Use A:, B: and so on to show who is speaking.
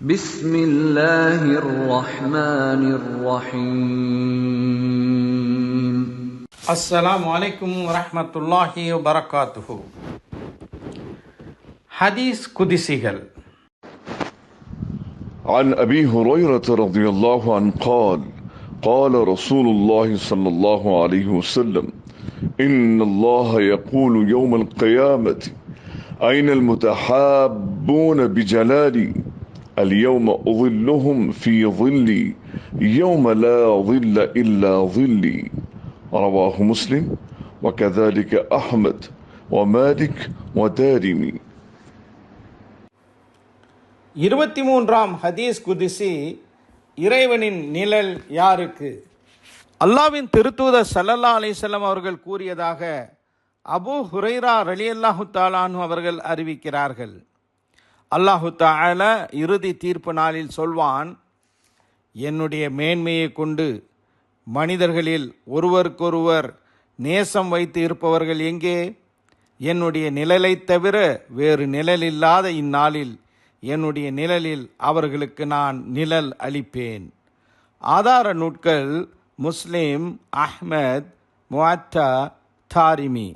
A: بسم الله الرحمن الرحيم.
B: السلام عليكم ورحمة الله وبركاته. حديث قدسيகள்.
C: عن أبي هريرة رضي الله عنه قال قال رسول الله صلى الله عليه وسلم إن الله يقول يوم القيامة أين المتحابون بجلالي اليوم أظلهم في ظلي يوم لا ظل إلا ظلي رواه مسلم وكذلك أحمد ومالك ودارمي.
B: 23ஆம் ஹதீஸ் குதிசி, இறைவனின் நிழல் யாருக்கு? அல்லாஹ்வின் திருத்தூதர் ஸல்லல்லாஹு அலைஹி வஸல்லம் அவர்கள் கூறியதாக அபூ ஹுரைரா ரலியல்லாஹு தஆலா அன்ஹு அவர்கள் அறிவிக்கிறார்கள். அல்லாஹு தஆலா இறுதி தீர்ப்பு நாளில் சொல்வான், என்னுடைய மேன்மையை கொண்டு மனிதர்களில் ஒருவருக்கொருவர் நேசம் வைத்து இருப்பவர்கள் எங்கே? என்னுடைய நிழலைத் தவிர வேறு நிழல் இல்லாத இந்நாளில் என்னுடைய நிழலில் அவர்களுக்கு நான் நிழல் அளிப்பேன். ஆதார நூட்கள் முஸ்லிம், அஹ்மத், முஅத்தா, தாரிமி.